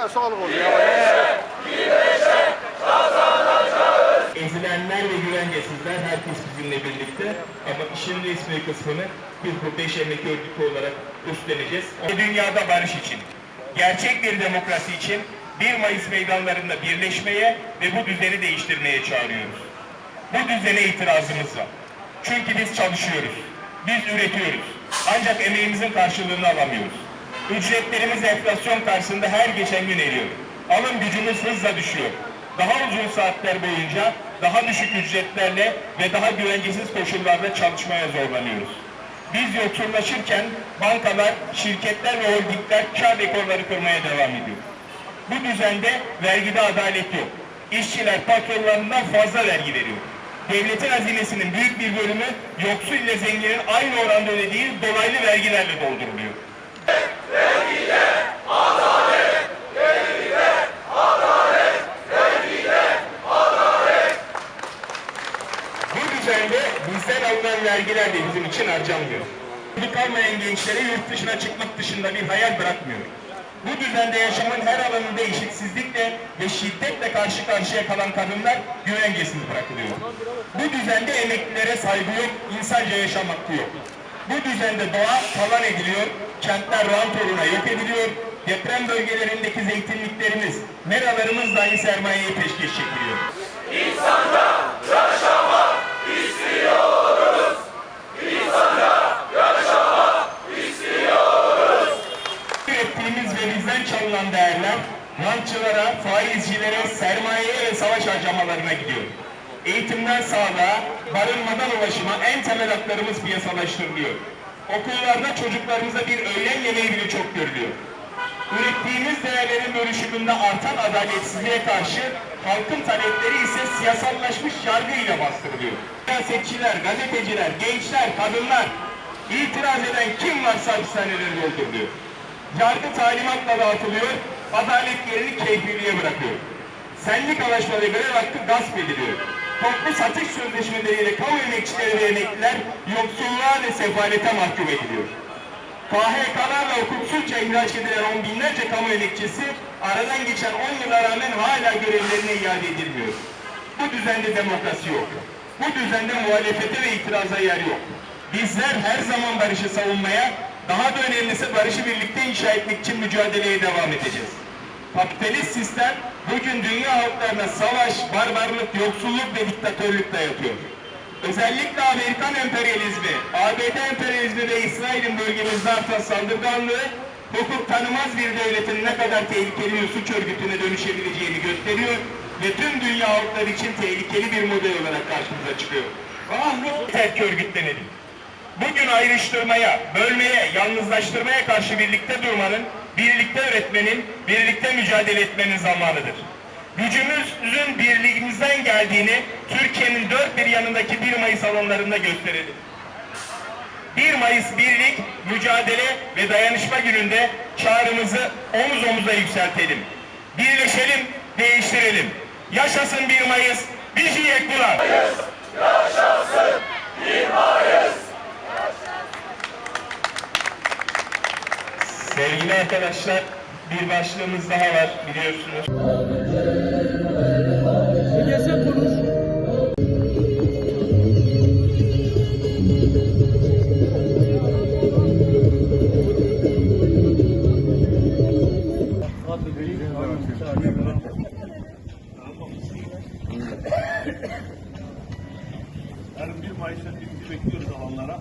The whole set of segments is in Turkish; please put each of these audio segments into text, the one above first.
Size sağlık olsun. Ezilenler ve güvencesizler herkes bizimle birlikte ama işin resmi kısmını biz bu 5 emek örgütü olarak üstleneceğiz. Dünyada barış için, gerçek bir demokrasi için 1 Mayıs meydanlarında birleşmeye ve bu düzeni değiştirmeye çağırıyoruz. Bu düzene itirazımız var. Çünkü biz çalışıyoruz, biz üretiyoruz. Ancak emeğimizin karşılığını alamıyoruz. Ücretlerimiz enflasyon karşısında her geçen gün eriyor. Alım gücümüz hızla düşüyor. Daha uzun saatler boyunca daha düşük ücretlerle ve daha güvencesiz koşullarda çalışmaya zorlanıyoruz. Biz yoksullaşırken bankalar, şirketler ve holdingler kar rekorları kırmaya devam ediyor. Bu düzende vergide adalet yok. İşçiler patronlarından fazla vergi veriyor. Devletin hazinesinin büyük bir bölümü yoksul ile zenginin aynı oranda ödediği dolaylı vergilerle dolduruluyor. Vergide adalet, vergide adalet, vergide adalet. Bu düzende bizden alınan vergiler de bizim için harcanmıyor. Çocuk kalmayan gençlere yurt dışına çıkmak dışında bir hayal bırakmıyor. Bu düzende yaşamın her alanında eşitsizlikle ve şiddetle karşı karşıya kalan kadınlar güvencesiz bırakılıyor. Bu düzende emeklilere saygı yok, insanca yaşam hakkı yok. Bu düzende doğa talan ediliyor, kentler rant uğruna yok ediliyor, deprem bölgelerindeki zeytinliklerimiz, meralarımız dahi sermayeye peşkeş çekiliyor. İnsanca yaşamak istiyoruz! İnsanca yaşamak istiyoruz! Ürettiğimiz ve bizden çalınan değerler, rantçılara, faizcilere, sermayeye ve savaş harcamalarına gidiyor. Eğitimden sağlığa, barınmadan ulaşıma en temel haklarımız piyasalaştırılıyor. Okullarda çocuklarımıza bir öğlen yemeği bile çok görülüyor. Ürettiğimiz değerlerin bölüşümünde artan adaletsizliğe karşı halkın talepleri ise siyasallaşmış yargıyla bastırılıyor. Siyasetçiler, gazeteciler, gençler, kadınlar, itiraz eden kim varsa hapishanelere dolduruluyor. Yargı talimatla dağıtılıyor, adalet yerini keyfiliğe bırakıyor. Senlik anlaşma ve grev hakkı gasp ediliyor. Toplu satış sözleşmeleriyle kamu emekçileri ve emekliler yoksulluğa ve sefalete mahkum ediliyor. KHK'larla hukuksuzca ihraç edilen on binlerce kamu emekçisi aradan geçen 10 yıla rağmen hala görevlerine iade edilmiyor. Bu düzende demokrasi yok. Bu düzende muhalefete ve itiraza yer yok. Bizler her zaman barışı savunmaya, daha da önemlisi barışı birlikte inşa etmek için mücadeleye devam edeceğiz. Kapitalist sistem bugün dünya halklarına savaş, barbarlık, yoksulluk ve diktatörlük dayatıyor. Özellikle Amerikan emperyalizmi, ABD emperyalizmi ve İsrail'in bölgemizde artan saldırganlığı, hukuk tanımaz bir devletin ne kadar tehlikeli bir suç örgütüne dönüşebileceğini gösteriyor ve tüm dünya halkları için tehlikeli bir model olarak karşımıza çıkıyor. Terk örgütlenelim. Bugün ayrıştırmaya, bölmeye, yalnızlaştırmaya karşı birlikte durmanın, birlikte üretmenin, birlikte mücadele etmenin zamanıdır. Gücümüzün birliğimizden geldiğini Türkiye'nin dört bir yanındaki 1 Mayıs alanlarında gösterelim. 1 Mayıs birlik, mücadele ve dayanışma gününde çağrımızı omuz omuza yükseltelim. Birleşelim, değiştirelim. Yaşasın 1 Mayıs, Vijiyek Bulan! Yaşasın 1 Mayıs! Sevgili arkadaşlar, bir başlığımız daha var biliyorsunuz. Yarın 1 Mayıs'ta biz bekliyoruz alanlara.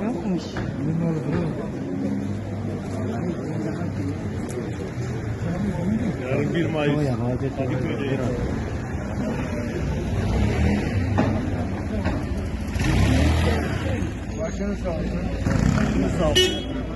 Yapmış. Yarın 1 Mayıs Kadıköy'de. Başınız sağ olsun. Sağ olun.